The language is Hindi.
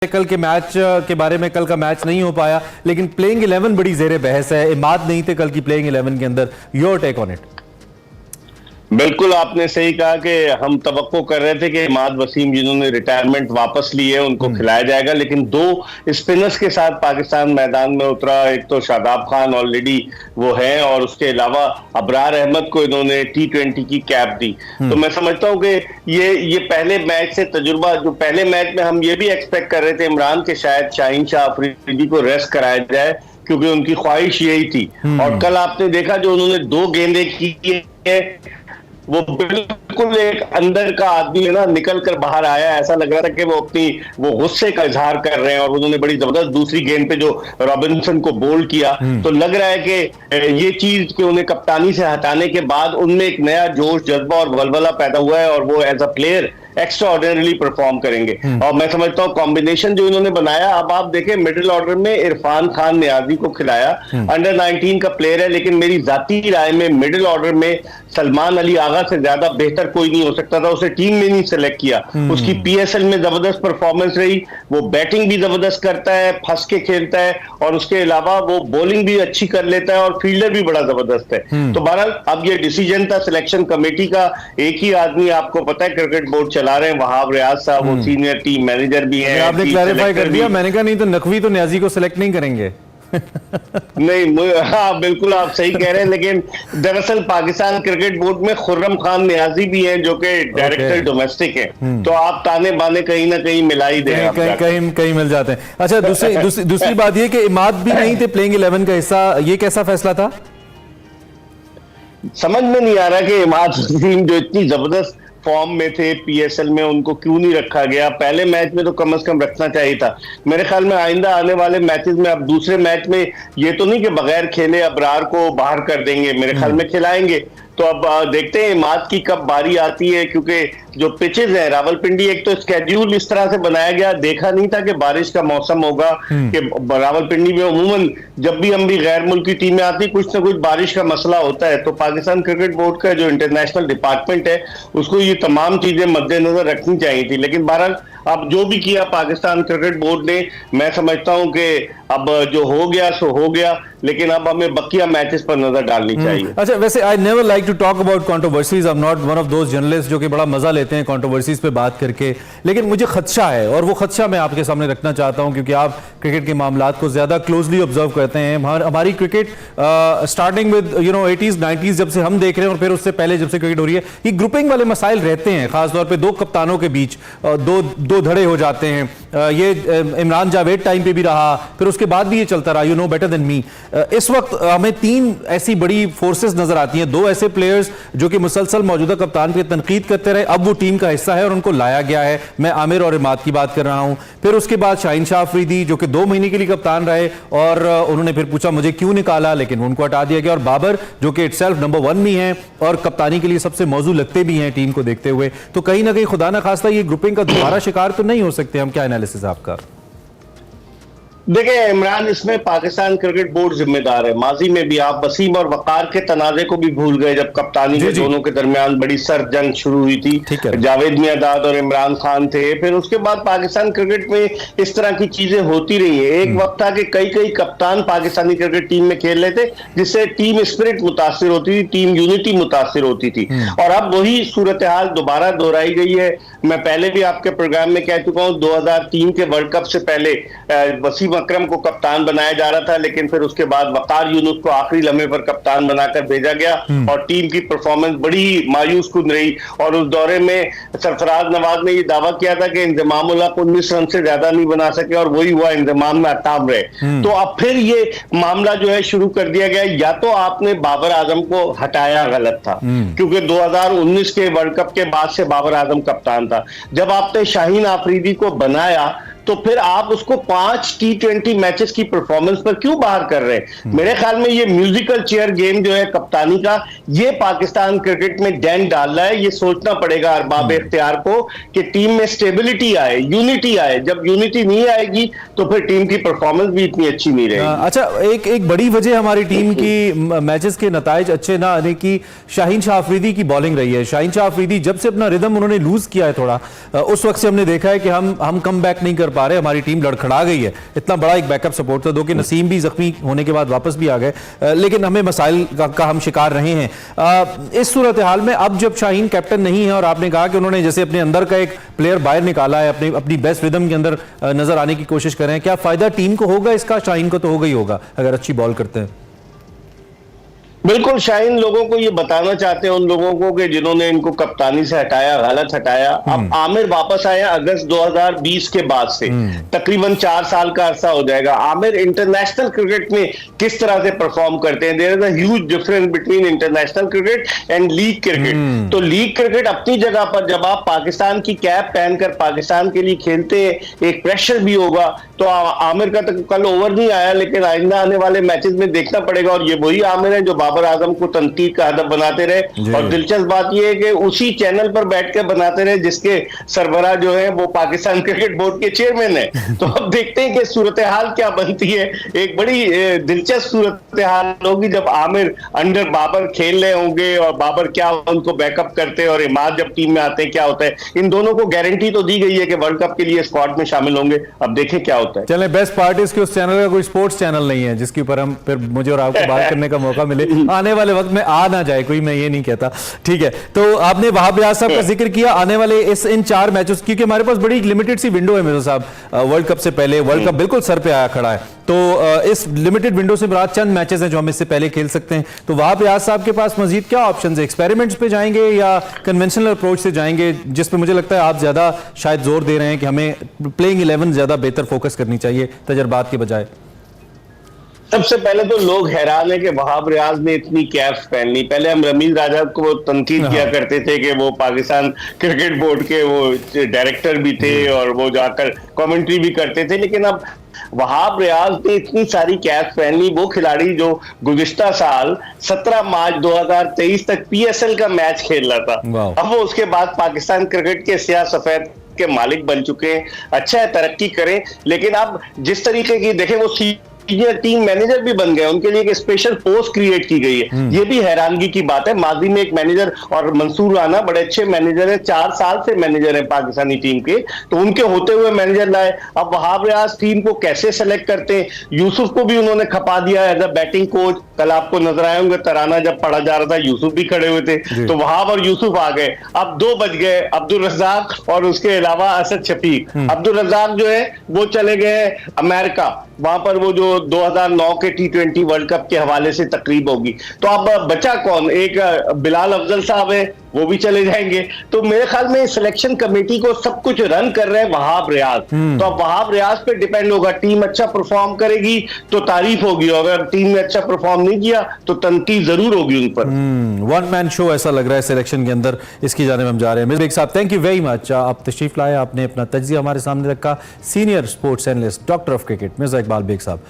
कल के मैच के बारे में, कल का मैच नहीं हो पाया, लेकिन प्लेइंग 11 बड़ी जेरे बहस है। इमाद नहीं थे कल की प्लेइंग 11 के अंदर। Your take on it. बिल्कुल आपने सही कहा कि हम तवक्को कर रहे थे कि इमाद वसीम जिन्होंने रिटायरमेंट वापस ली है उनको खिलाया जाएगा, लेकिन दो स्पिनर्स के साथ पाकिस्तान मैदान में उतरा। एक तो शादाब खान ऑलरेडी वो है और उसके अलावा अबरार अहमद को इन्होंने T20 की कैप दी। तो मैं समझता हूं कि ये पहले मैच से तजुर्बा, जो पहले मैच में हम ये भी एक्सपेक्ट कर रहे थे इमरान के शायद शाहीन शाह अफरीदी को रेस्ट कराया जाए क्योंकि उनकी ख्वाहिश यही थी। और कल आपने देखा जो उन्होंने 2 गेंदें की है, वो बिल्कुल एक अंदर का आदमी है ना, निकल कर बाहर आया। ऐसा लग रहा था कि वो गुस्से का इजहार कर रहे हैं और उन्होंने बड़ी जबरदस्त दूसरी गेंद पे जो रॉबिन्सन को बोल्ड किया, तो लग रहा है कि ये चीज कि उन्हें कप्तानी से हटाने के बाद उनमें एक नया जोश, जज्बा और वलवला पैदा हुआ है और वो as a player extraordinary perform करेंगे। और मैं समझता हूँ कॉम्बिनेशन जो इन्होंने बनाया, अब आप देखें मिडिल ऑर्डर में इरफान खान नियाजी को खिलाया, अंडर 19 का प्लेयर है, लेकिन मेरी जाती राय में मिडिल ऑर्डर में सलमान अली आगा से ज्यादा बेहतर कोई नहीं हो सकता था। उसे टीम में नहीं सिलेक्ट किया। उसकी PSL में जबरदस्त परफॉर्मेंस रही, वो बैटिंग भी जबरदस्त करता है, फंस के खेलता है और उसके अलावा वो बॉलिंग भी अच्छी कर लेता है और फील्डर भी बड़ा जबरदस्त है। तो बहरहाल अब ये डिसीजन था सिलेक्शन कमेटी का। एक ही आदमी आपको पता है क्रिकेट बोर्ड चला रहे हैं, वहाब रियाज साहब, वो सीनियर टीम मैनेजर भी हैं। आपने क्लैरिफाई कर दिया। मैंने कहा नहीं तो नकवी तो न्याजी को सिलेक्ट नहीं करेंगे। नहीं, हाँ बिल्कुल आप सही कह रहे हैं, लेकिन दरअसल पाकिस्तान क्रिकेट बोर्ड में खुर्रम खान नियाजी भी हैं जो कि डायरेक्टर डोमेस्टिक हैं। तो आप ताने बाने कहीं ना कहीं मिला ही दे, कहीं मिल जाते हैं। अच्छा, दूसरी बात ये कि इमाद भी नहीं थे प्लेइंग 11 का हिस्सा। ये कैसा फैसला था? समझ में नहीं आ रहा कि इमाद वसीम जो इतनी जबरदस्त फॉर्म में थे PSL में, उनको क्यों नहीं रखा गया। पहले मैच में तो कम से कम रखना चाहिए था। मेरे ख्याल में आइंदा आने वाले मैचेस में, अब दूसरे मैच में ये तो नहीं कि बगैर खेले अबरार को बाहर कर देंगे, मेरे ख्याल में खिलाएंगे। तो अब देखते हैं इमाद की कब बारी आती है, क्योंकि जो पिचेस हैं रावलपिंडी, एक तो स्केड्यूल इस तरह से बनाया गया, देखा नहीं था कि बारिश का मौसम होगा। कि रावलपिंडी में अमूमन जब भी हम भी गैर मुल्की टीमें आती कुछ ना कुछ बारिश का मसला होता है। तो पाकिस्तान क्रिकेट बोर्ड का जो इंटरनेशनल डिपार्टमेंट है उसको ये तमाम चीजें मद्देनजर रखनी चाहिए थी। लेकिन बहरहाल अब जो भी किया पाकिस्तान क्रिकेट बोर्ड ने, मैं समझता हूं कि अब जो हो गया सो हो गया, लेकिन अब हमें बकिया मैचेस पर नजर डालनी चाहिए। अच्छा, वैसे I never like to talk about controversies. I am not one of those journalist जो कि बड़ा मजा लेते हैं कंट्रोवर्सीज पे बात करके, लेकिन मुझे खदशा है और वो खदशा मैं आपके सामने रखना चाहता हूं क्योंकि आप क्रिकेट के मामलात को ज्यादा क्लोजली ऑब्जर्व करते हैं। हमारी cricket starting with 80s 90s जब से हम देख रहे हैं और फिर उससे पहले जब से क्रिकेट हो रही है, ये ग्रुपिंग वाले मसाइल रहते हैं, खासतौर पर 2 कप्तानों के बीच दो धड़े हो जाते हैं। ये इमरान जावेद टाइम पे भी रहा, फिर उसके बाद भी ये चलता रहा। You know better than me. इस वक्त हमें 3 ऐसी बड़ी फोर्सेस नजर आती हैं, 2 ऐसे प्लेयर्स जो कि मुसलसल मौजूदा कप्तान की तनकीद करते रहे, अब वो टीम का हिस्सा है और उनको लाया गया है। मैं आमिर और इमाद की बात कर रहा हूं। फिर उसके बाद शाहीन शाह अफरीदी जो कि 2 महीने के लिए कप्तान रहे और उन्होंने फिर पूछा मुझे क्यों निकाला, लेकिन उनको हटा दिया गया। और बाबर जो कि इटसेल्फ नंबर 1 भी हैं और कप्तानी के लिए सबसे मौजूद लगते भी हैं टीम को देखते हुए। तो कहीं ना कहीं खुदा ना खास्ता ये ग्रुपिंग का दोबारा शिकार तो नहीं हो सकते हम? क्या एनालिसिस आपका? देखिए इमरान, इसमें पाकिस्तान क्रिकेट बोर्ड जिम्मेदार है। माजी में भी आप वसीम और वकार के तनाजे को भी भूल गए जब कप्तानी के दोनों के दरमियान बड़ी सर्द जंग शुरू हुई थी। जावेद मियांदाद और इमरान खान थे। फिर उसके बाद पाकिस्तान क्रिकेट में इस तरह की चीजें होती रही है। एक वक्त था कि कई कप्तान पाकिस्तानी क्रिकेट टीम में खेल रहे थे जिससे टीम स्पिरिट मुतासिर होती थी, टीम यूनिटी मुतासिर होती थी। और अब वही सूरत हाल दोबारा दोहराई गई है। मैं पहले भी आपके प्रोग्राम में कह चुका हूं, 2003 के वर्ल्ड कप से पहले वसीम अकरम को कप्तान बनाया जा रहा था, लेकिन फिर उसके बाद वकार यूनुस को आखिरी लम्हे पर कप्तान बनाकर भेजा गया और टीम की परफॉर्मेंस बड़ी मायूस कुन रही। और उस दौरे में सरफराज नवाज ने यह दावा किया था कि इंजमाम उल हक 19 रन से ज्यादा नहीं बना सके और वही हुआ, इंजमाम में अताब रहे। तो अब फिर ये मामला जो है शुरू कर दिया गया। या तो आपने बाबर आजम को हटाया गलत था, क्योंकि 2019 के वर्ल्ड कप के बाद से बाबर आजम कप्तान था। जब आपने शाहीन आफरीदी को बनाया तो फिर आप उसको 5 T20 मैचेस की परफॉर्मेंस पर क्यों बाहर कर रहे हैं? मेरे ख्याल में ये म्यूजिकल चेयर गेम जो है कप्तानी का, ये पाकिस्तान क्रिकेट में डेंट डाल रहा है। ये सोचना पड़ेगा अरबाब इख्तियार को कि टीम में स्टेबिलिटी आए, यूनिटी आए। जब यूनिटी नहीं आएगी तो फिर टीम की परफॉर्मेंस भी इतनी अच्छी नहीं रहेगी। अच्छा, एक बड़ी वजह हमारी टीम की मैचेस के नताइज अच्छे ना आने की शाहीन शाह अफरीदी की बॉलिंग रही है। शाहीन शाह अफरीदी जब से अपना रिदम उन्होंने लूज किया है थोड़ा, उस वक्त से हमने देखा है कि हम कम बैक नहीं कर कर पा रहे, हमारी टीम लड़खड़ा गई है। इतना बड़ा एक बैकअप सपोर्ट था, दो कि नसीम भी जख्मी होने के बाद वापस भी आ गए, लेकिन हमें मसाइल का हम शिकार रहे हैं। इस सूरत हाल में अब जब शाहीन कैप्टन नहीं है और आपने कहा कि उन्होंने जैसे अपने अंदर का एक प्लेयर बाहर निकाला है, अपनी बेस्ट रिदम के अंदर नजर आने की कोशिश कर रहे हैं, क्या फायदा टीम को होगा इसका? शाहीन को तो होगा ही होगा अगर अच्छी बॉल करते हैं। बिल्कुल, शाहीन लोगों को ये बताना चाहते हैं उन लोगों को कि जिन्होंने इनको कप्तानी से हटाया, गलत हटाया। अब आमिर वापस आया अगस्त 2020 के बाद से, तकरीबन 4 साल का अरसा हो जाएगा। आमिर इंटरनेशनल क्रिकेट में किस तरह से परफॉर्म करते हैं, there is a huge difference between international cricket and league cricket. तो लीग क्रिकेट अपनी जगह पर, जब आप पाकिस्तान की कैप पहनकर पाकिस्तान के लिए खेलते हैं, एक प्रेशर भी होगा। तो आमिर का तो कल ओवर नहीं आया, लेकिन आइंदा आने वाले मैचेस में देखना पड़ेगा। और ये वही आमिर है जो बाबर आजम को तनकीद का हदफ बनाते रहे। और दिलचस्प बात यह है कि उसी चैनल पर बैठकर बनाते रहे जिसके सरबराह जो है वो पाकिस्तान क्रिकेट बोर्ड के चेयरमैन है। तो अब देखते हैं कि सूरत हाल क्या बनती है। एक बड़ी दिलचस्प सूरत हाल होगी जब आमिर अंडर बाबर खेल रहे होंगे और बाबर क्या उनको बैकअप करते हैं और इमाद जब टीम में आते हैं क्या होता है। इन दोनों को गारंटी तो दी गई है कि वर्ल्ड कप के लिए स्क्वाड में शामिल होंगे। अब देखें क्या होता है। चले, बेस्ट पार्ट इसके उस चैनल का कोई स्पोर्ट्स चैनल नहीं है जिसके ऊपर हम फिर मुझे और आपको बात करने का मौका मिले। आने वाले वक्त में आ ना जाए कोई, मैं ये नहीं कहता। ठीक है, तो आपने वहाब रियाज साहब का जिक्र किया। आने वाले इन 4 मैचेस, क्योंकि हमारे पास बड़ी लिमिटेड सी विंडो है मिर्जा साहब, वर्ल्ड कप से पहले वर्ल्ड कप बिल्कुल सर पे आया खड़ा है, तो इस लिमिटेड विंडो से मुराद चंद मैचेस हैं जो हम इससे पहले खेल सकते हैं। तो वहाब रियाज साहब के पास मजीद क्या ऑप्शंस है? एक्सपेरिमेंट्स पे जाएंगे या कन्वेंशनल अप्रोच से जाएंगे, जिस पे मुझे लगता है आप ज्यादा शायद जोर दे रहे हैं कि हमें प्लेइंग 11 ज्यादा बेहतर फोकस करनी चाहिए तजर्बात के बजाय? सबसे पहले तो लोग हैरान है कि वहाब रियाज ने इतनी कैप्स पहन ली। पहले हम रमीज राजा को तनकीद किया करते थे कि वो पाकिस्तान क्रिकेट बोर्ड के वो डायरेक्टर भी थे और वो जाकर कमेंट्री भी करते थे, लेकिन अब वहाब रियाज ने इतनी सारी कैप्स पहन ली। वो खिलाड़ी जो गुज़िश्ता साल 17 मार्च 2023 तक PSL का मैच खेल रहा था, अब वो उसके बाद पाकिस्तान क्रिकेट के स्याह सफेद के मालिक बन चुके हैं। अच्छा है, तरक्की करें, लेकिन अब जिस तरीके की देखें वो सीनियर टीम मैनेजर भी बन गए, उनके लिए एक स्पेशल पोस्ट क्रिएट की गई है। ये भी हैरानगी की बात है। माजी में एक मैनेजर और मंसूर राना बड़े अच्छे मैनेजर है, 4 साल से मैनेजर है पाकिस्तानी टीम के, तो उनके होते हुए मैनेजर लाए। अब वहाब रियाज टीम को कैसे सेलेक्ट करते हैं? यूसुफ को भी उन्होंने खपा दिया एज अ बैटिंग कोच। कल आपको नजर आए होंगे तराना जब पढ़ा जा रहा था, यूसुफ भी खड़े हुए थे, तो वहाब और यूसुफ आ गए। अब 2 बच गए, अब्दुल रज़ाक और उसके अलावा असद शफीक। अब्दुल रज़ाक जो है वो चले गए अमेरिका, वहां पर वो जो 2009 के T20 वर्ल्ड कप के हवाले से तकरीब होगी। तो अब बचा कौन? एक बिलाल अफजल साहब है, वो भी चले जाएंगे। तो मेरे ख्याल में सिलेक्शन कमेटी को सब कुछ रन कर रहे हैं वहाब रियाज। तो अब वहाब रियाज पे डिपेंड होगा। टीम अच्छा परफॉर्म करेगी तो तारीफ होगी, अगर टीम ने अच्छा परफॉर्म नहीं किया तो तनकीद जरूर होगी उन पर। वन मैन शो ऐसा लग रहा है सिलेक्शन के अंदर, इसकी जानिब हम जा रहे हैं। मिर्जा बेग साहब, थैंक यू वेरी मच, आप तशरीफ लाए, आपने अपना तज्जिया हमारे सामने रखा। Senior sports analyst, doctor of cricket Mirza Iqbal Baig साहब।